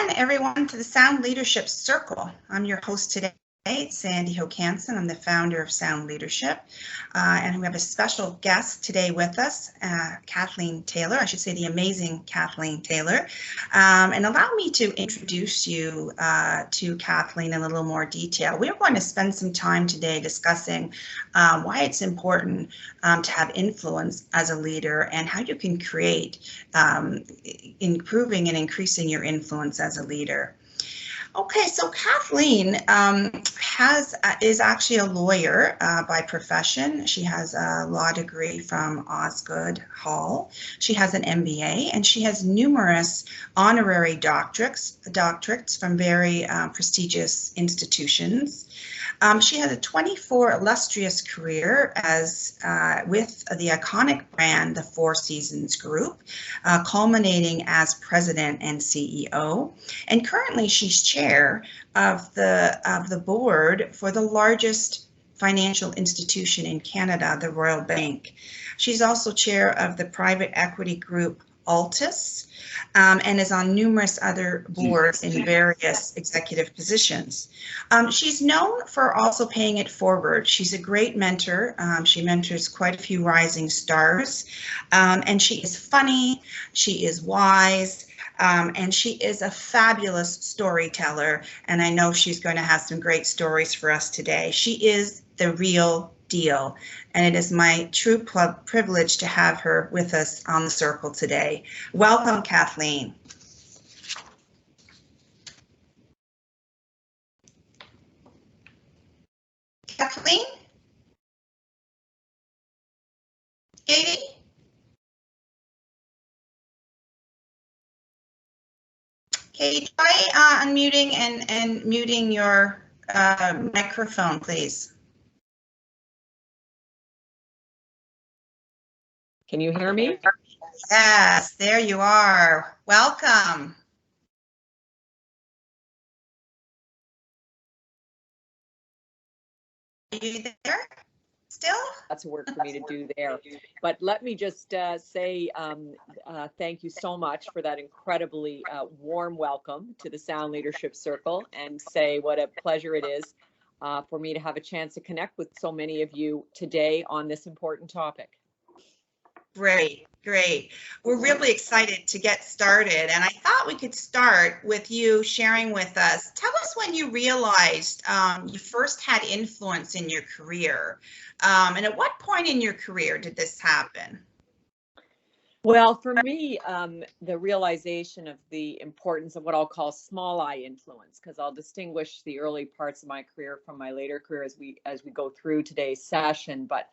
Welcome everyone to the Sound Leadership Circle. I'm your host today, Sandi Hokansson. I'm the founder of Sound Leadership, and we have a special guest today with us, Kathleen Taylor. I should say the amazing Kathleen Taylor. And allow me to introduce you to Kathleen in a little more detail. We're going to spend some time today discussing why it's important to have influence as a leader and how you can create improving and increasing your influence as a leader. Okay, so Kathleen is actually a lawyer by profession. She has a law degree from Osgoode Hall. She has an MBA, and she has numerous honorary doctorates from very prestigious institutions. She had a 24 illustrious career as with the iconic brand, the Four Seasons Group, culminating as president and CEO. And currently, she's chair of the board for the largest financial institution in Canada, the Royal Bank. She's also chair of the private equity group Altus, and is on numerous other boards in various executive positions. She's known for also paying it forward. She's a great mentor. She mentors quite a few rising stars, and she is funny, she is wise, and she is a fabulous storyteller, and I know she's going to have some great stories for us today. She is the real deal, and it is my true privilege to have her with us on the circle today. Welcome, Kathleen. Kathleen? Katie? Katie, try unmuting and muting your microphone, please. Can you hear me? Yes, there you are. Welcome. Are you there still? That's work for me to do there. But let me just say thank you so much for that incredibly warm welcome to the Sound Leadership Circle, and say what a pleasure it is for me to have a chance to connect with so many of you today on this important topic. Great, great. We're really excited to get started, and I thought we could start with you sharing with us. Tell us when you realized you first had influence in your career, and at what point in your career did this happen? Well, for me, the realization of the importance of what I'll call small I influence, because I'll distinguish the early parts of my career from my later career as we go through today's session, but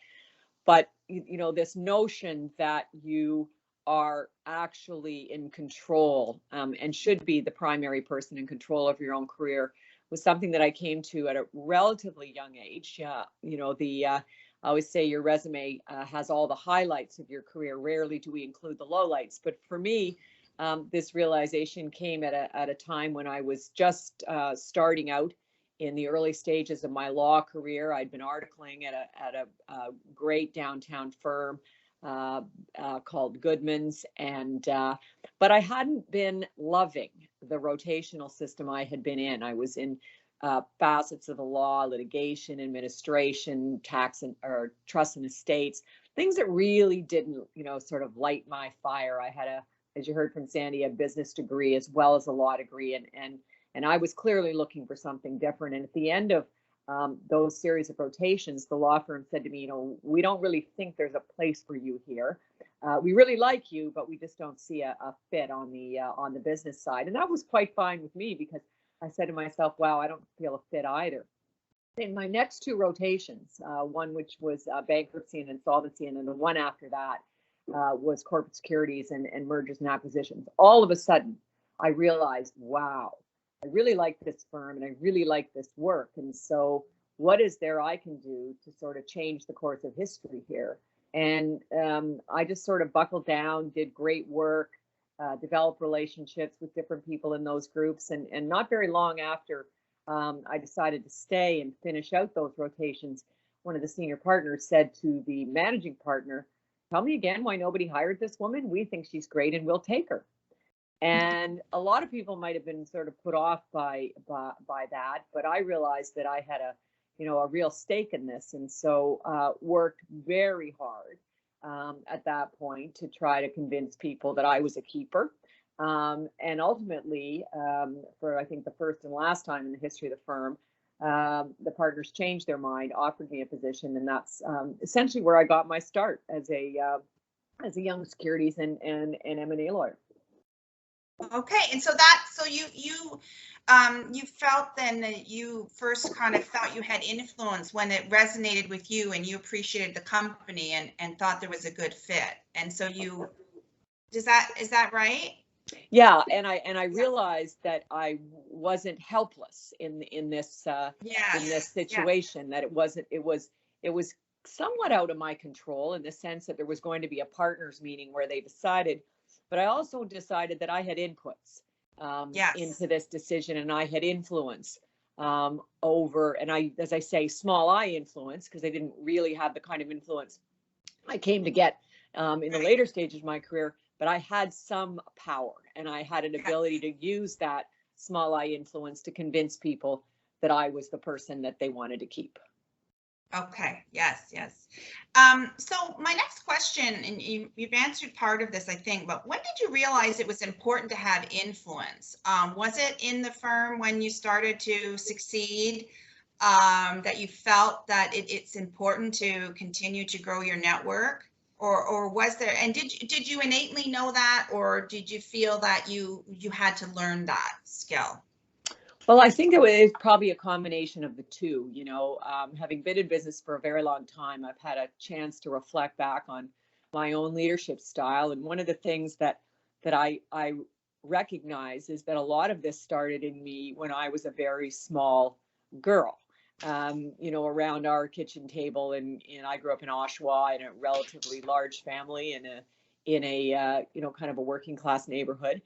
you know, this notion that you are actually in control and should be the primary person in control of your own career was something that I came to at a relatively young age. You know, I always say your resume has all the highlights of your career. Rarely do we include the lowlights. But for me, this realization came at a time when I was just starting out in the early stages of my law career. I'd been articling at a great downtown firm called Goodman's, and but I hadn't been loving the rotational system I had been in. I was in facets of the law, litigation, administration, tax or trust and estates, things that really didn't, you know, sort of light my fire. I had as you heard from Sandy, a business degree as well as a law degree, and I was clearly looking for something different. And at the end of those series of rotations, the law firm said to me, you know, we don't really think there's a place for you here. We really like you, but we just don't see a fit on the business side. And that was quite fine with me, because I said to myself, wow, I don't feel a fit either. In my next two rotations, one which was bankruptcy and insolvency, and then the one after that was corporate securities and mergers and acquisitions. All of a sudden, I realized, wow, I really like this firm and I really like this work. And so what is there I can do to sort of change the course of history here? And I just sort of buckled down, did great work, developed relationships with different people in those groups. And not very long after I decided to stay and finish out those rotations, one of the senior partners said to the managing partner, tell me again why nobody hired this woman. We think she's great and we'll take her. And a lot of people might have been sort of put off by that, but I realized that I had a real stake in this, and so worked very hard at that point to try to convince people that I was a keeper. And ultimately, for I think the first and last time in the history of the firm, the partners changed their mind, offered me a position, and that's essentially where I got my start as a young securities and M&A lawyer. Okay, and so you felt then that you first kind of felt you had influence when it resonated with you and you appreciated the company and thought there was a good fit. And so is that right? Yeah, and I realized that I wasn't helpless in this situation, that it was somewhat out of my control in the sense that there was going to be a partners meeting where they decided, but I also decided that I had inputs into this decision, and I had influence over, and as I say, small I influence, because I didn't really have the kind of influence I came to get in the later stages of my career, but I had some power, and I had an ability to use that small I influence to convince people that I was the person that they wanted to keep. Okay. Yes. So my next question, and you've answered part of this, I think, but when did you realize it was important to have influence? Was it in the firm when you started to succeed that you felt that it's important to continue to grow your network, or was there? And did you innately know that, or did you feel that you had to learn that skill? Well, I think it was probably a combination of the two. Having been in business for a very long time, I've had a chance to reflect back on my own leadership style. And one of the things that I recognize is that a lot of this started in me when I was a very small girl. Around our kitchen table, and I grew up in Oshawa in a relatively large family in a kind of a working class neighborhood.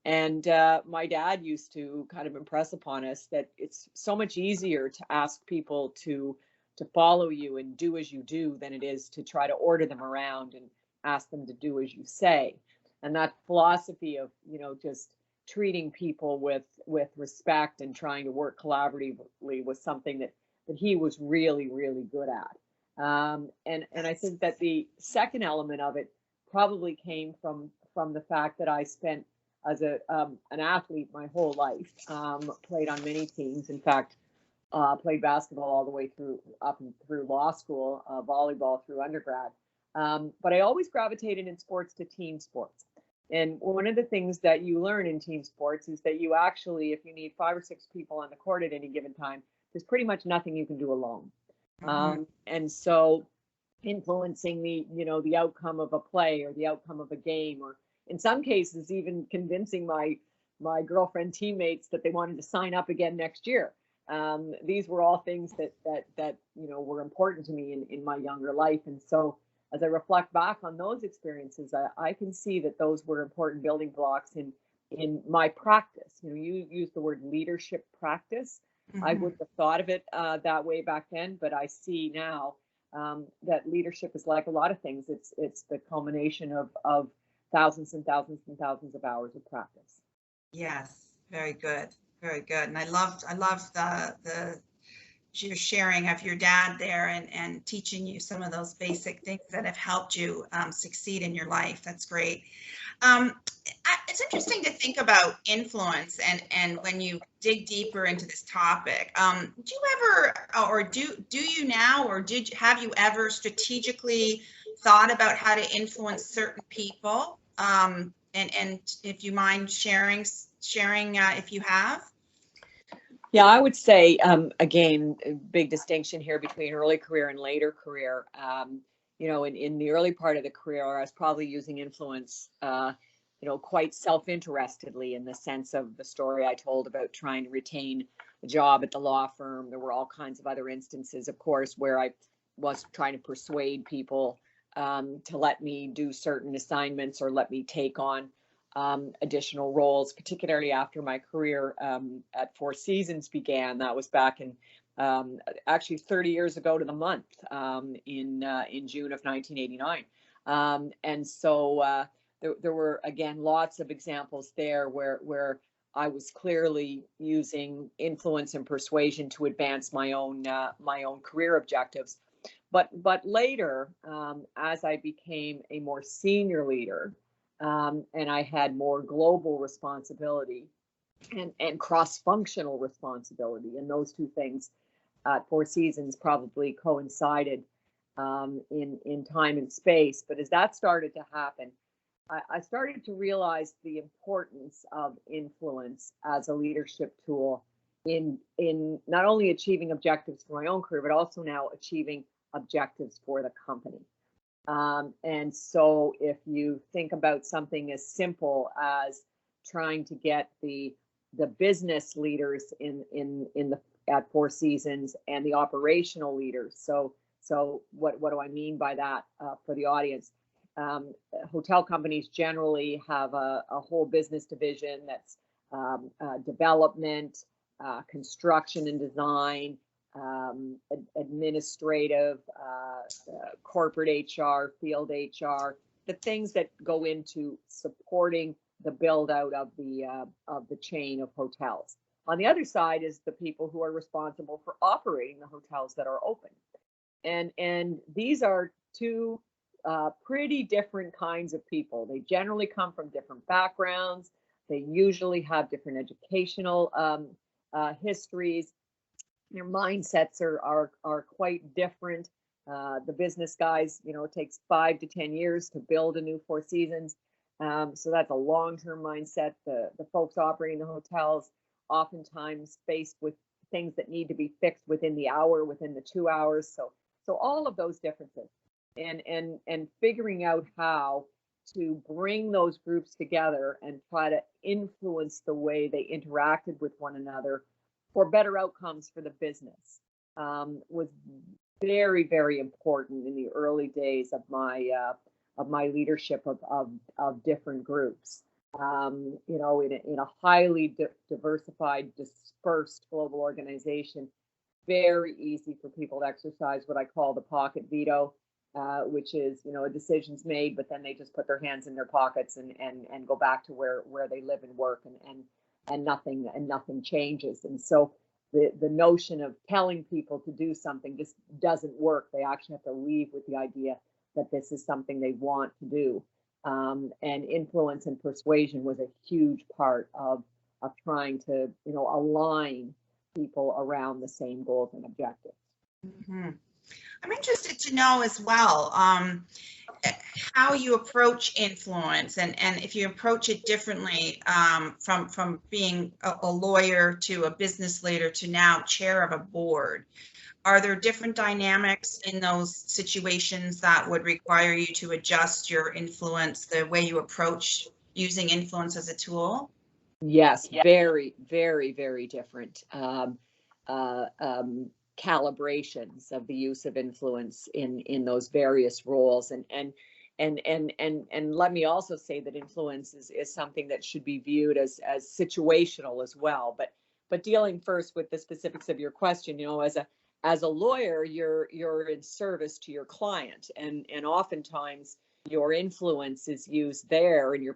And my dad used to kind of impress upon us that it's so much easier to ask people to follow you and do as you do than it is to try to order them around and ask them to do as you say. And that philosophy of, just treating people with respect and trying to work collaboratively was something that he was really, really good at. And I think that the second element of it probably came from the fact that I spent as an athlete my whole life, played on many teams. In fact, played basketball all the way up and through law school, volleyball through undergrad. But I always gravitated in sports to team sports. And one of the things that you learn in team sports is that you actually, if you need 5 or 6 people on the court at any given time, there's pretty much nothing you can do alone. Mm-hmm. And so influencing the outcome of a play or the outcome of a game, or in some cases, even convincing my girlfriend teammates that they wanted to sign up again next year. These were all things that were important to me in my younger life. And so as I reflect back on those experiences, I can see that those were important building blocks in my practice. You used the word leadership practice. Mm-hmm. I wouldn't have thought of it that way back then, but I see now that leadership is like a lot of things. It's the culmination of thousands and thousands and thousands of hours of practice. Yes, very good, very good. And I love the your sharing of your dad there and teaching you some of those basic things that have helped you succeed in your life. That's great. It's interesting to think about influence and when you dig deeper into this topic, do you ever, or do you now, or have you ever strategically thought about how to influence certain people? And if you mind sharing if you have. Yeah, I would say, again, a big distinction here between early career and later career. In the early part of the career, I was probably using influence, quite self-interestedly, in the sense of the story I told about trying to retain a job at the law firm. There were all kinds of other instances, of course, where I was trying to persuade people to let me do certain assignments or let me take on additional roles, particularly after my career at Four Seasons began. That was back in actually 30 years ago to the month, in June of 1989. And so there were, again, lots of examples there where I was clearly using influence and persuasion to advance my own career objectives. But later, as I became a more senior leader, and I had more global responsibility and cross-functional responsibility, and those two things at Four Seasons probably coincided in time and space. But as that started to happen, I started to realize the importance of influence as a leadership tool in not only achieving objectives for my own career, but also now achieving objectives for the company. And so if you think about something as simple as trying to get the business leaders at Four Seasons and the operational leaders. So what do I mean by that for the audience? Hotel companies generally have a whole business division that's development, construction and design, administrative, corporate HR, field HR, the things that go into supporting the build out of the chain of hotels. On the other side is the people who are responsible for operating the hotels that are open. And these are two pretty different kinds of people. They generally come from different backgrounds. They usually have different educational histories. Their mindsets are quite different. The business guys, it takes 5 to 10 years to build a new Four Seasons. So that's a long-term mindset. The folks operating the hotels oftentimes faced with things that need to be fixed within the hour, within the 2 hours. So all of those differences, and figuring out how to bring those groups together and try to influence the way they interacted with one another for better outcomes for the business was very, very important in the early days of my leadership of different groups. In a highly diversified, dispersed global organization, very easy for people to exercise what I call the pocket veto, which is, a decision's made, but then they just put their hands in their pockets and go back to where they live and work, and nothing changes. And so the notion of telling people to do something just doesn't work. They actually have to leave with the idea that this is something they want to do. And influence and persuasion was a huge part of trying to, align people around the same goals and objectives. Mm-hmm. I'm interested to know as well how you approach influence, and if you approach it differently from being a lawyer to a business leader to now chair of a board. Are there different dynamics in those situations that would require you to adjust your influence, the way you approach using influence as a tool? Yes, very, very, very different calibrations of the use of influence in those various roles. And let me also say that influence is something that should be viewed as situational as well. But dealing first with the specifics of your question, as a lawyer, you're in service to your client, and oftentimes your influence is used there, and your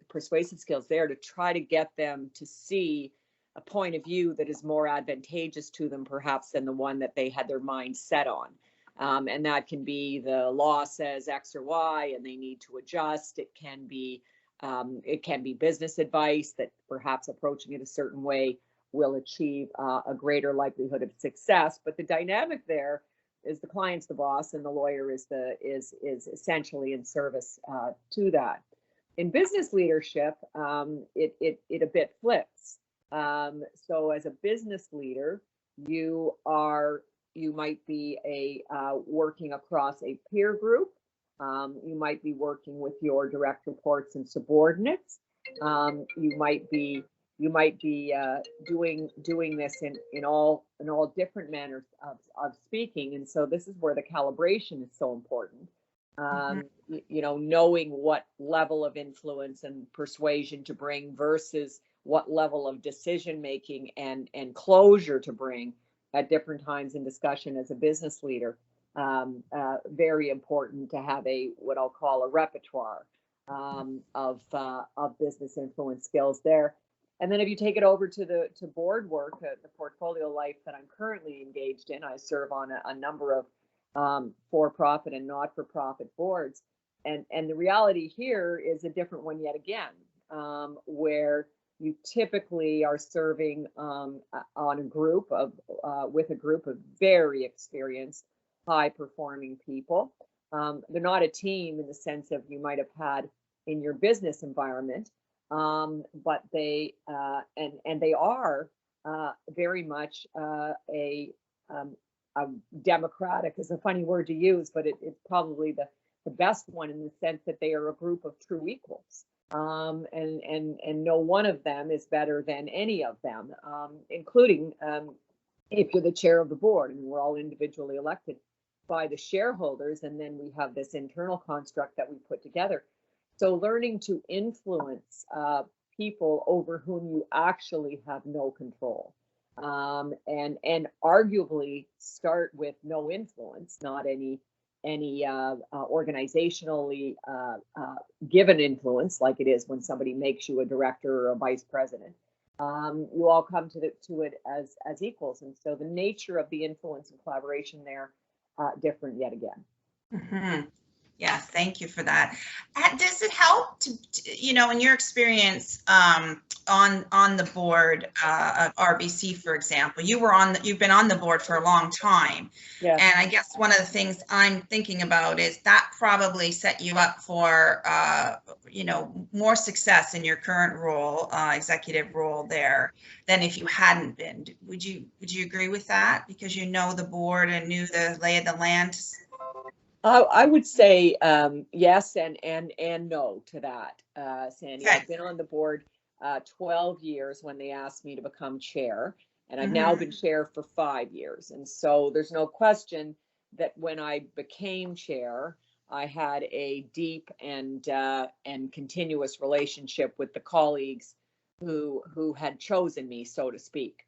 persuasive skills there, to try to get them to see a point of view that is more advantageous to them perhaps than the one that they had their mind set on. And that can be the law says X or Y and they need to adjust. It can be business advice that perhaps approaching it a certain way will achieve a greater likelihood of success. But the dynamic there is the client's the boss and the lawyer is essentially in service to that. In business leadership, it a bit flips. So as a business leader, you might be working across a peer group. You might be working with your direct reports and subordinates. You might be doing this in all different manners of speaking. And so this is where the calibration is so important. Knowing what level of influence and persuasion to bring versus what level of decision making and closure to bring at different times in discussion as a business leader. Very important to have what I'll call a repertoire of business influence skills there. And then if you take it over to board work, the portfolio life that I'm currently engaged in, I serve on a number of for-profit and not-for-profit boards. And the reality here is a different one yet again, where you typically are serving on a group of with a group of very experienced, high-performing people. They're not a team in the sense of you might have had in your business environment, but they and they are very much a democratic is a funny word to use, but it's probably the best one in the sense that they are a group of true equals. And no one of them is better than any of them, including if you're the chair of the board, and we're all individually elected by the shareholders, and then we have this internal construct that we put together. So learning to influence people over whom you actually have no control, and arguably start with no influence, not any organizationally given influence like it is when somebody makes you a director or a vice president. You all come to it as equals, and so the nature of the influence and collaboration there different yet again. Mm-hmm. Yeah, thank you for that. Does it help to in your experience on the board of RBC, for example, you've been on the board for a long time. Yeah. And I guess one of the things I'm thinking about is that probably set you up for more success in your current role, executive role there, than if you hadn't been. Would you agree with that? Because you know the board and knew the lay of the land. I would say yes and no to that, Sandy. Okay. I've been on the board 12 years when they asked me to become chair, and I've now been chair for 5 years. And so there's no question that when I became chair, I had a deep and continuous relationship with the colleagues who had chosen me, so to speak.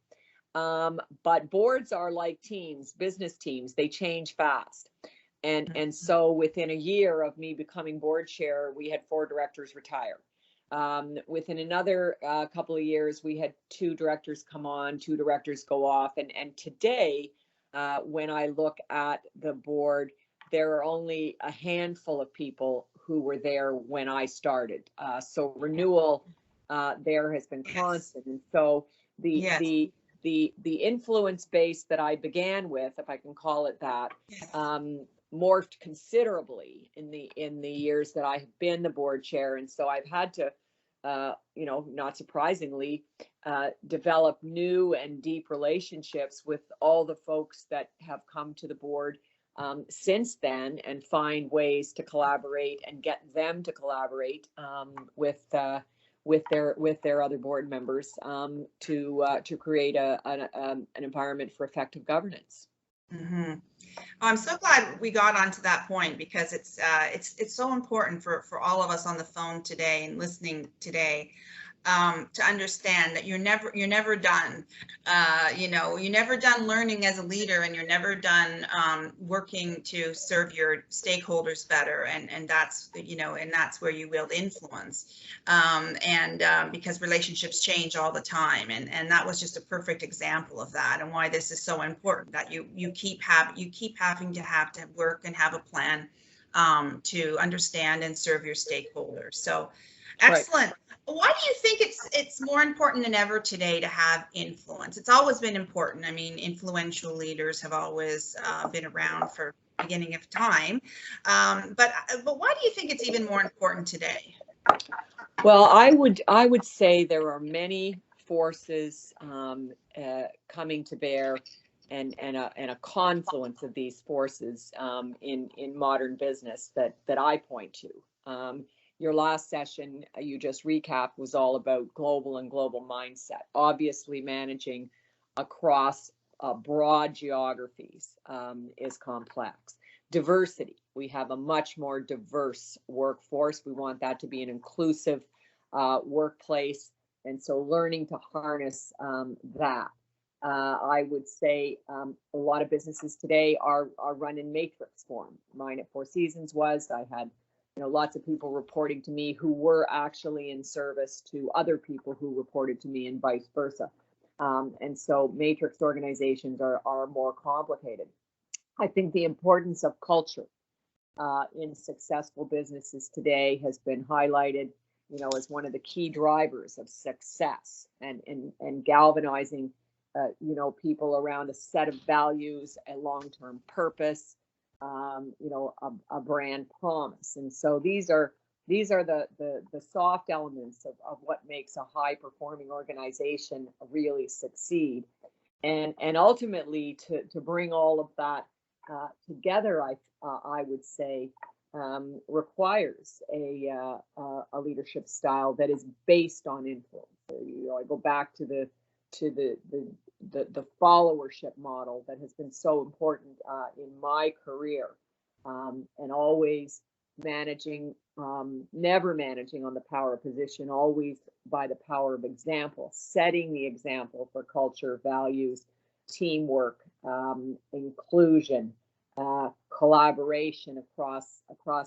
But boards are like teams, business teams. They change fast. And so within a year of me becoming board chair, we had 4 directors retire. Within another couple of years, we had 2 directors come on, 2 directors go off. And today, when I look at the board, there are only a handful of people who were there when I started. So renewal there has been constant. And so the influence base that I began with, if I can call it that, morphed considerably in the years that I have been the board chair. And so I've had to, not surprisingly, develop new and deep relationships with all the folks that have come to the board since then, and find ways to collaborate and get them to collaborate with their other board members to create an environment for effective governance. Mm-hmm. I'm so glad we got onto that point, because it's so important for all of us on the phone today and listening today to understand that you're never done. You're never done learning as a leader, and you're never done working to serve your stakeholders better, and that's where you wield influence, because relationships change all the time, and that was just a perfect example of that, and why this is so important, that you keep having to work and have a plan to understand and serve your stakeholders. So excellent. Right. Why do you think it's more important than ever today to have influence? It's always been important. I mean, influential leaders have always been around for the beginning of time. But why do you think it's even more important today? Well, I would say there are many forces coming to bear, and a confluence of these forces in modern business that I point to. Your last session you just recapped was all about global and global mindset. Obviously, managing across broad geographies is complex. Diversity. We have a much more diverse workforce. We want that to be an inclusive workplace. And so learning to harness that. I would say a lot of businesses today are run in matrix form. Mine at Four Seasons was. I had lots of people reporting to me who were actually in service to other people who reported to me and vice versa. And so matrix organizations are more complicated. I think the importance of culture in successful businesses today has been highlighted, as one of the key drivers of success and galvanizing, people around a set of values, a long-term purpose, a brand promise. And so these are the soft elements of what makes a high-performing organization really succeed. And ultimately, to bring all of that together, I would say requires a leadership style that is based on influence. I go back to the followership model that has been so important in my career, and always managing, never managing on the power of position, always by the power of example, setting the example for culture, values, teamwork, inclusion, collaboration across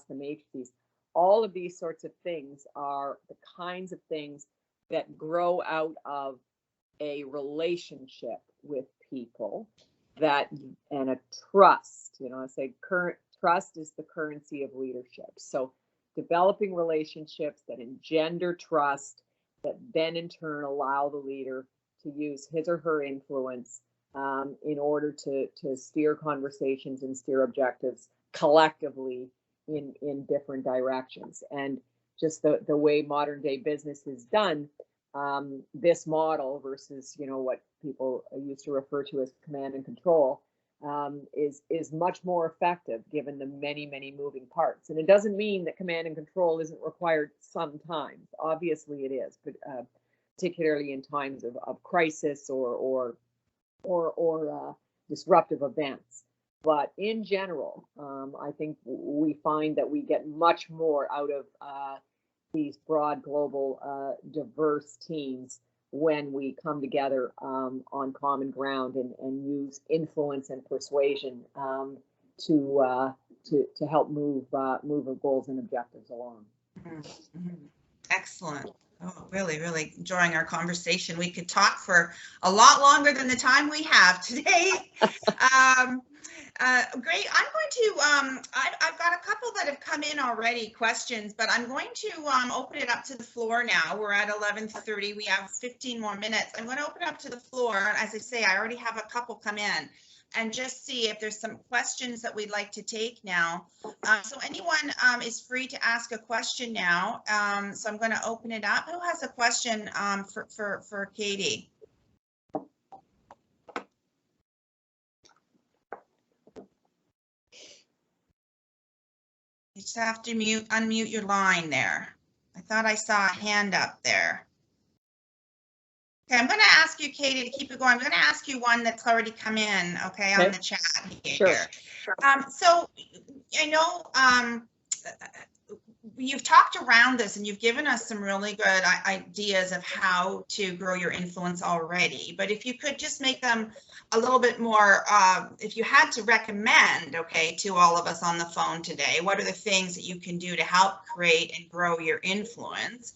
the matrices. All of these sorts of things are the kinds of things that grow out of a relationship with people, and a trust. I say trust is the currency of leadership. So developing relationships that engender trust, that then in turn allow the leader to use his or her influence in order to steer conversations and steer objectives collectively in different directions. And just the way modern day business is done, this model versus what people used to refer to as command and control, is much more effective given the many moving parts. And it doesn't mean that command and control isn't required sometimes. Obviously it is, but particularly in times of crisis or disruptive events. But in general, I think we find that we get much more out of these broad, global, diverse teams when we come together on common ground and use influence and persuasion to help move our goals and objectives along. Mm-hmm. Excellent. Oh, really enjoying our conversation. We could talk for a lot longer than the time we have today. Great. I'm going to, I've got a couple that have come in already, questions, but I'm going to open it up to the floor now. We're at 11:30. We have 15 more minutes. I'm going to open it up to the floor. As I say, I already have a couple come in, and just see if there's some questions that we'd like to take now. So anyone is free to ask a question now. So I'm going to open it up. Who has a question for Katie? You just have to unmute your line there. I thought I saw a hand up there. Okay, I'm going to ask you, Katie, to keep it going. I'm going to ask you one that's already come in, okay, on the chat here. Sure. So I know you've talked around this and you've given us some really good ideas of how to grow your influence already. But if you could just make them a little bit more, if you had to recommend, okay, to all of us on the phone today, what are the things that you can do to help create and grow your influence?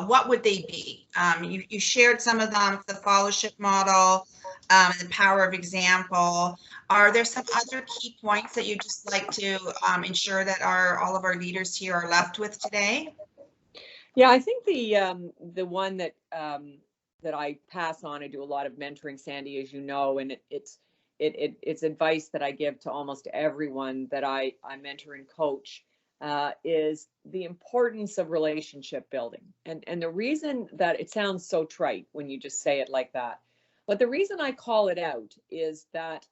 What would they be? You shared some of them, the followership model, and the power of example. Are there some other key points that you'd just like to ensure that all of our leaders here are left with today? Yeah, I think the one that I pass on, I do a lot of mentoring, Sandi, as you know, and it's advice that I give to almost everyone that I mentor and coach, is the importance of relationship building. And the reason that it sounds so trite when you just say it like that, but the reason I call it out is that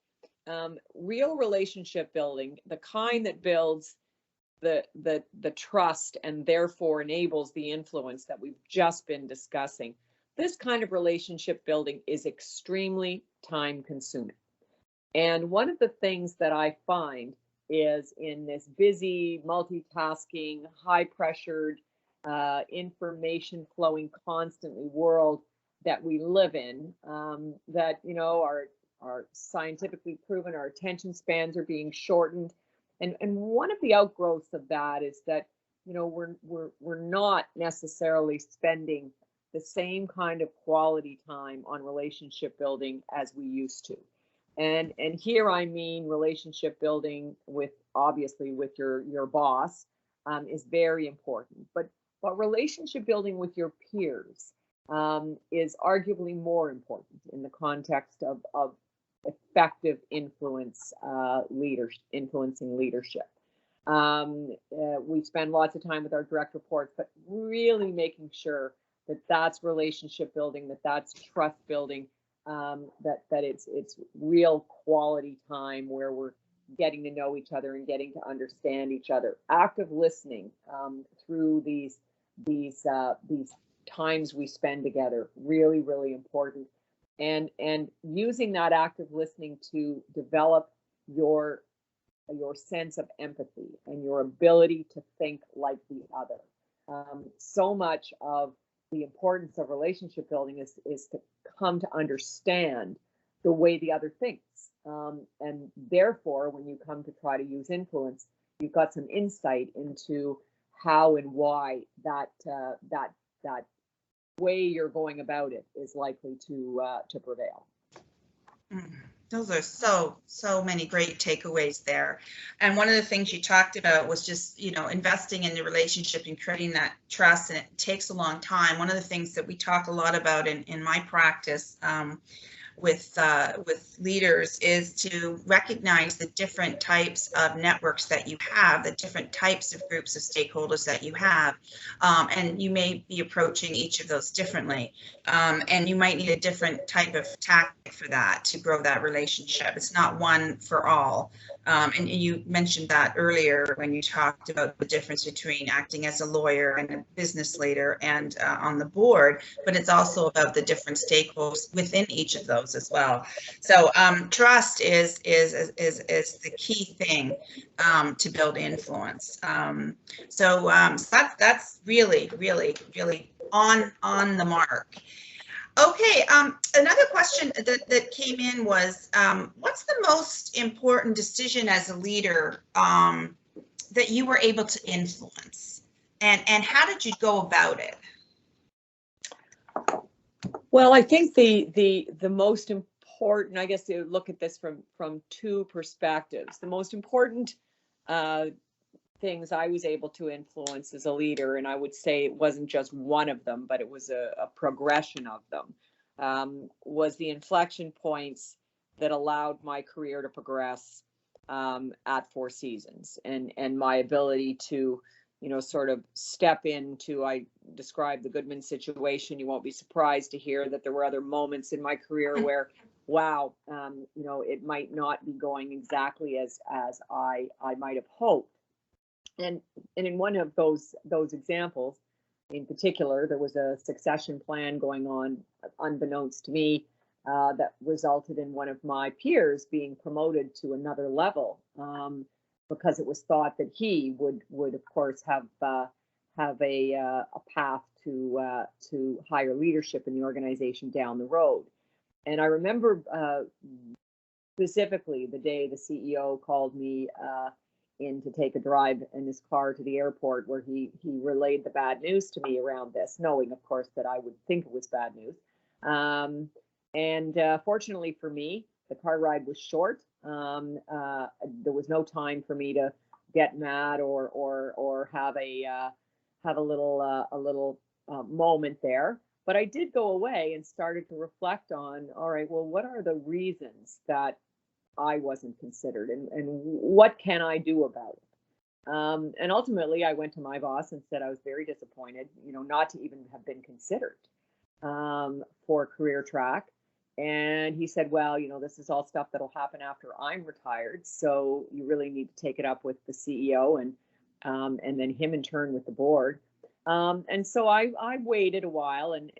real relationship building, the kind that builds the trust and therefore enables the influence that we've just been discussing, this kind of relationship building is extremely time consuming. And one of the things that I find is in this busy, multitasking, high pressured, information flowing constantly world that we live in, that, are scientifically proven, our attention spans are being shortened. And one of the outgrowths of that is that we're not necessarily spending the same kind of quality time on relationship building as we used to. And here I mean relationship building with, obviously, with your boss is very important, but relationship building with your peers is arguably more important in the context of effective influencing leadership. We spend lots of time with our direct reports, but really making sure that that's relationship building, that's trust building, that it's real quality time where we're getting to know each other and getting to understand each other. Active listening through these times we spend together, really, really important. And using that active listening to develop your sense of empathy and your ability to think like the other. So much of the importance of relationship building is to come to understand the way the other thinks. And therefore, when you come to try to use influence, you've got some insight into how and why that way you're going about it is likely to prevail. Those are so many great takeaways there. And one of the things you talked about was just, investing in the relationship and creating that trust, and it takes a long time. One of the things that we talk a lot about in my practice with leaders is to recognize the different types of networks that you have, the different types of groups of stakeholders that you have, and you may be approaching each of those differently, and you might need a different type of tactic for that to grow that relationship. It's not one for all. And you mentioned that earlier when you talked about the difference between acting as a lawyer and a business leader and on the board, but it's also about the different stakeholders within each of those as well. So trust is the key thing to build influence. So that's really, really, really on the mark. Okay, another question that came in was, what's the most important decision as a leader that you were able to influence, and how did you go about it? Well, I think the most important, I guess you look at this from two perspectives. The most important things I was able to influence as a leader, and I would say it wasn't just one of them, but it was a progression of them, was the inflection points that allowed my career to progress at Four Seasons, and my ability to, sort of step into, I described the Goodman situation. You won't be surprised to hear that there were other moments in my career where, wow, it might not be going exactly as I might have hoped. And in one of those examples, in particular, there was a succession plan going on, unbeknownst to me, that resulted in one of my peers being promoted to another level, because it was thought that he would of course have a path to higher leadership in the organization down the road. And I remember specifically the day the CEO called me in to take a drive in his car to the airport, where he relayed the bad news to me around this, knowing, of course, that I would think it was bad news. And fortunately for me, the car ride was short. There was no time for me to get mad or have a little moment there. But I did go away and started to reflect on, all right, well, what are the reasons that I wasn't considered, and what can I do about it? And ultimately, I went to my boss and said I was very disappointed, not to even have been considered for a career track. And he said, well, this is all stuff that'll happen after I'm retired, so you really need to take it up with the CEO and then him in turn with the board. And so I waited a while and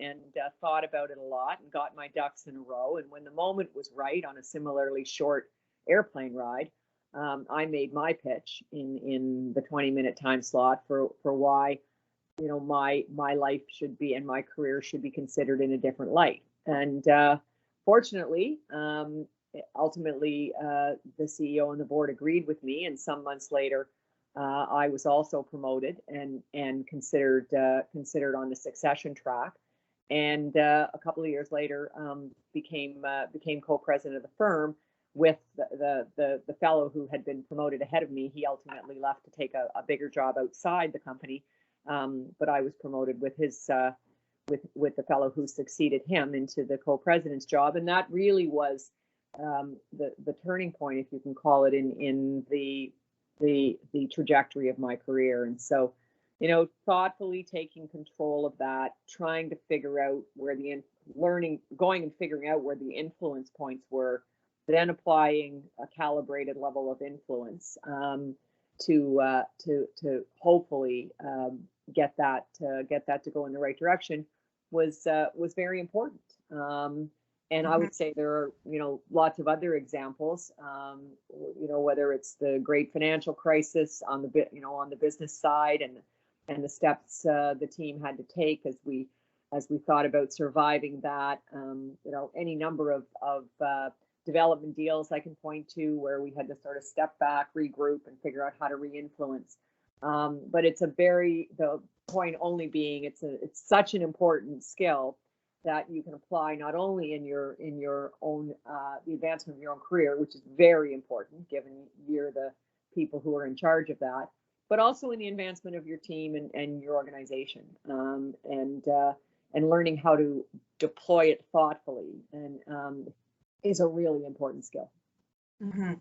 thought about it a lot and got my ducks in a row. And when the moment was right on a similarly short airplane ride, I made my pitch in the 20-minute time slot for why, my life should be and my career should be considered in a different light. And fortunately, ultimately, the CEO and the board agreed with me. And some months later, I was also promoted and considered on the succession track, and a couple of years later became co-president of the firm with the fellow who had been promoted ahead of me. He ultimately left to take a bigger job outside the company, but I was promoted with his with the fellow who succeeded him into the co-president's job, and that really was the turning point, if you can call it, in the trajectory of my career. And so, you know, thoughtfully taking control of that, trying to figure out where going and figuring out where the influence points were, then applying a calibrated level of influence to hopefully get that to go in the right direction was very important. And I would say there are, you know, lots of other examples, you know, whether it's the great financial crisis on the business side, and the steps the team had to take as we thought about surviving that. You know, any number of development deals I can point to where we had to sort of step back, regroup, and figure out how to re-influence. But the point only being, it's such an important skill that you can apply not only in your own the advancement of your own career, which is very important given you're the people who are in charge of that, but also in the advancement of your team and your organization, and learning how to deploy it thoughtfully and is a really important skill. Mm-hmm.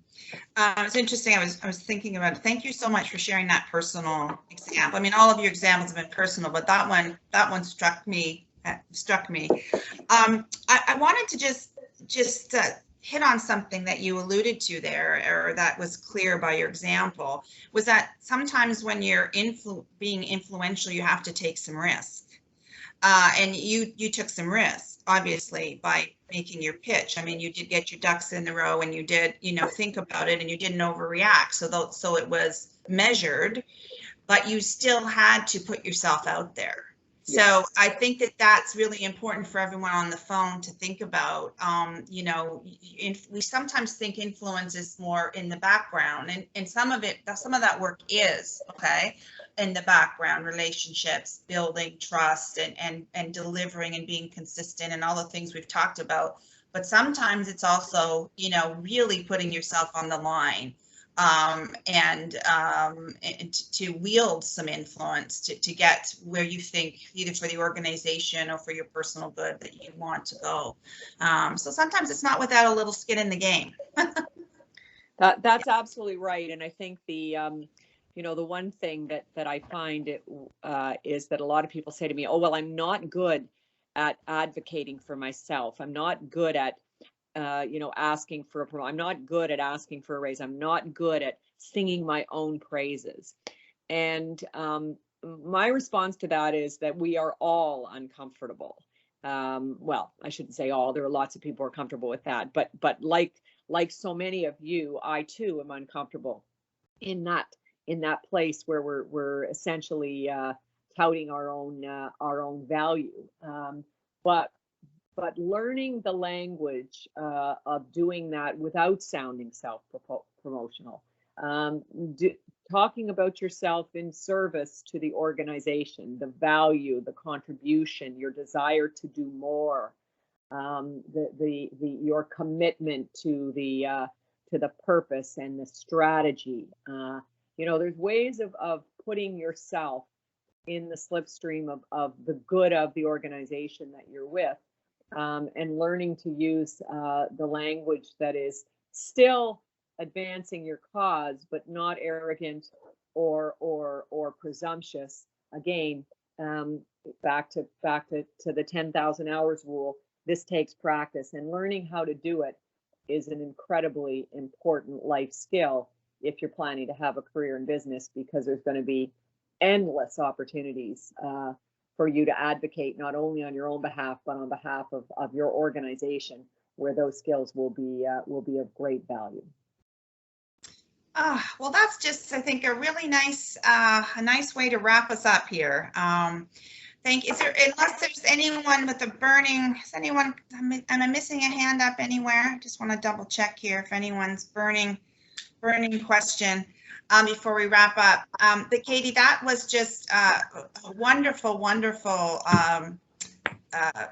It's interesting. I was thinking about it. Thank you so much for sharing that personal example. I mean, all of your examples have been personal, but that one struck me. I wanted to just hit on something that you alluded to there, or that was clear by your example, was that sometimes when you're being influential, you have to take some risk. And you took some risks, obviously, by making your pitch. I mean, you did get your ducks in the row, and you did, you know, think about it, and you didn't overreact. So it was measured, but you still had to put yourself out there. So I think that that's really important for everyone on the phone to think about. You know, we sometimes think influence is more in the background, and some of that work is okay in the background, relationships, building trust, and delivering and being consistent, and all the things we've talked about. But sometimes it's also, you know, really putting yourself on the line. And to wield some influence to get where you think, either for the organization or for your personal good, that you want to go. So sometimes it's not without a little skin in the game. That's absolutely right. And I think the you know, the one thing that I find is that a lot of people say to me, oh, well, I'm not good at advocating for myself. I'm not good at you know, asking for a promotion. I'm not good at asking for a raise. I'm not good at singing my own praises. And my response to that is that we are all uncomfortable. Well, I shouldn't say all. There are lots of people who are comfortable with that. But like so many of you, I too am uncomfortable in that place where we're essentially touting our own value. But learning the language of doing that without sounding self-promotional, talking about yourself in service to the organization, the value, the contribution, your desire to do more, your commitment to the purpose and the strategy. You know, there's ways of putting yourself in the slipstream of the good of the organization that you're with. And learning to use the language that is still advancing your cause, but not arrogant or presumptuous. Again, back to the 10,000 hours rule. This takes practice, and learning how to do it is an incredibly important life skill if you're planning to have a career in business, because there's going to be endless opportunities for you to advocate not only on your own behalf, but on behalf of your organization, where those skills will be of great value. Well, that's just, I think, a really nice way to wrap us up here. Unless there's anyone with a burning, am I missing a hand up anywhere? I just want to double check here if anyone's burning question. before we wrap up. But Katie, that was just a wonderful, wonderful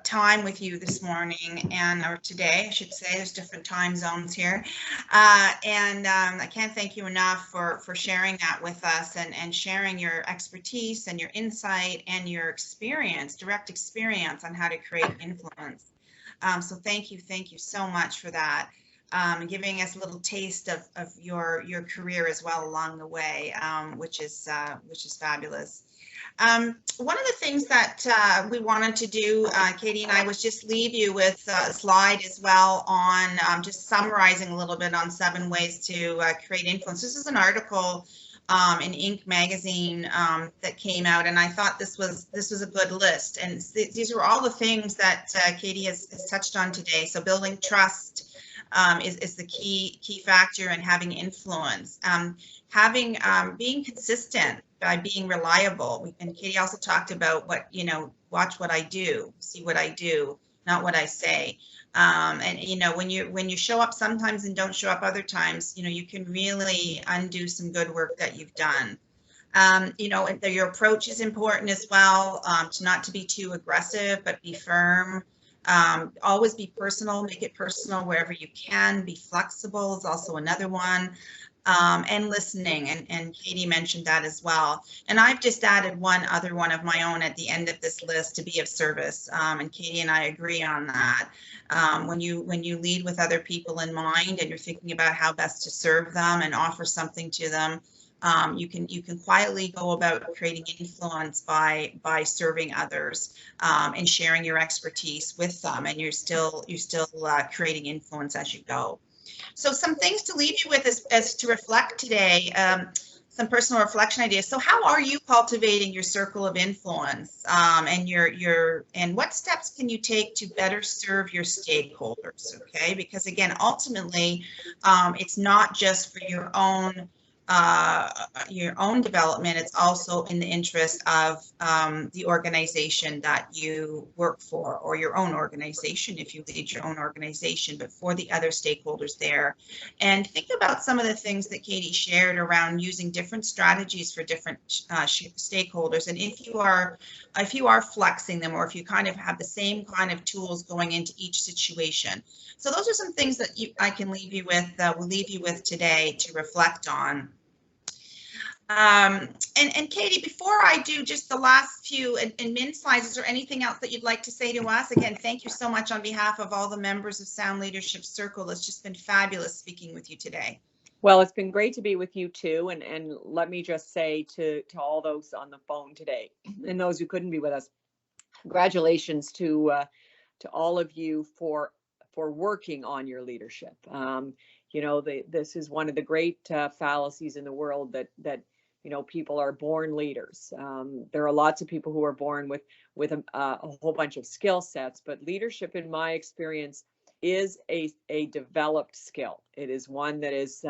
time with you this morning, or today, I should say. There's different time zones here. I can't thank you enough for sharing that with us and sharing your expertise and your insight and your experience, direct experience on how to create influence. So thank you so much for that. And giving us a little taste of your career as well along the way, which is fabulous. One of the things that we wanted to do, Katie and I, was just leave you with a slide as well on just summarizing a little bit on 7 ways to create influence. This is an article in Inc. magazine that came out, and I thought this was a good list. And these are all the things that Katie has touched on today. So building trust is the key factor in having influence. Being consistent by being reliable. And Katie also talked about watch what I do, see what I do, not what I say. And when you show up sometimes and don't show up other times, you can really undo some good work that you've done. Your approach is important as well, not to be too aggressive, but be firm. Always be personal, make it personal wherever you can. Be flexible is also another one. And listening, and Katie mentioned that as well. And I've just added one other one of my own at the end of this list, to be of service. And Katie and I agree on that. When you lead with other people in mind and you're thinking about how best to serve them and offer something to them, you can quietly go about creating influence by serving others and sharing your expertise with them, and you're still creating influence as you go. So some things to leave you with as to reflect today, some personal reflection ideas. So how are you cultivating your circle of influence, and what steps can you take to better serve your stakeholders? Okay, because again, ultimately, it's not just for your own development, it's also in the interest of the organization that you work for, or your own organization if you lead your own organization, but for the other stakeholders there. And think about some of the things that Katie shared around using different strategies for different stakeholders, and if you are flexing them, or if you kind of have the same kind of tools going into each situation. So those are some things that I can leave you with, will leave you with today to reflect on. And Katie, before I do just the last few admin slides, is there anything else that you'd like to say to us? Again, thank you so much on behalf of all the members of Sound Leadership Circle. It's just been fabulous speaking with you today. Well, it's been great to be with you too. And let me just say to all those on the phone today and those who couldn't be with us, congratulations to all of you for working on your leadership. This is one of the great fallacies in the world that people are born leaders. There are lots of people who are born with a whole bunch of skill sets, but leadership, in my experience, is a developed skill. It is one that is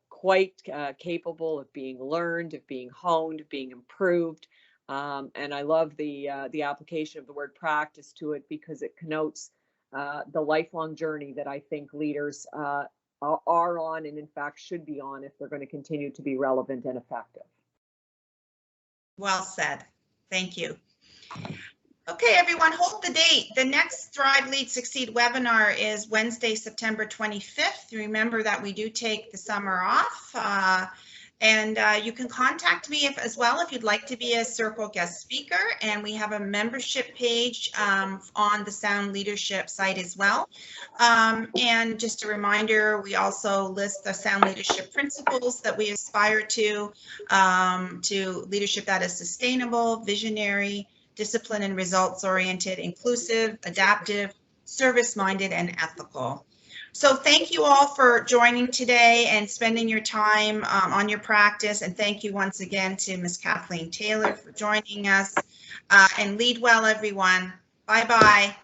quite capable of being learned, of being honed, of being improved. And I love the application of the word practice to it, because it connotes the lifelong journey that I think leaders are on, and in fact should be on, if they're going to continue to be relevant and effective. Well said. Thank you. Okay, everyone, hold the date. The next Thrive, Lead, Succeed webinar is Wednesday, September 25th. Remember that we do take the summer off. And you can contact me as well if you'd like to be a Circle guest speaker. And we have a membership page on the Sound Leadership site as well. And just a reminder, we also list the Sound Leadership principles that we aspire to leadership that is sustainable, visionary, disciplined and results-oriented, inclusive, adaptive, service-minded, and ethical. So thank you all for joining today and spending your time on your practice. And thank you once again to Ms. Kathleen Taylor for joining us. And lead well, everyone. Bye-bye.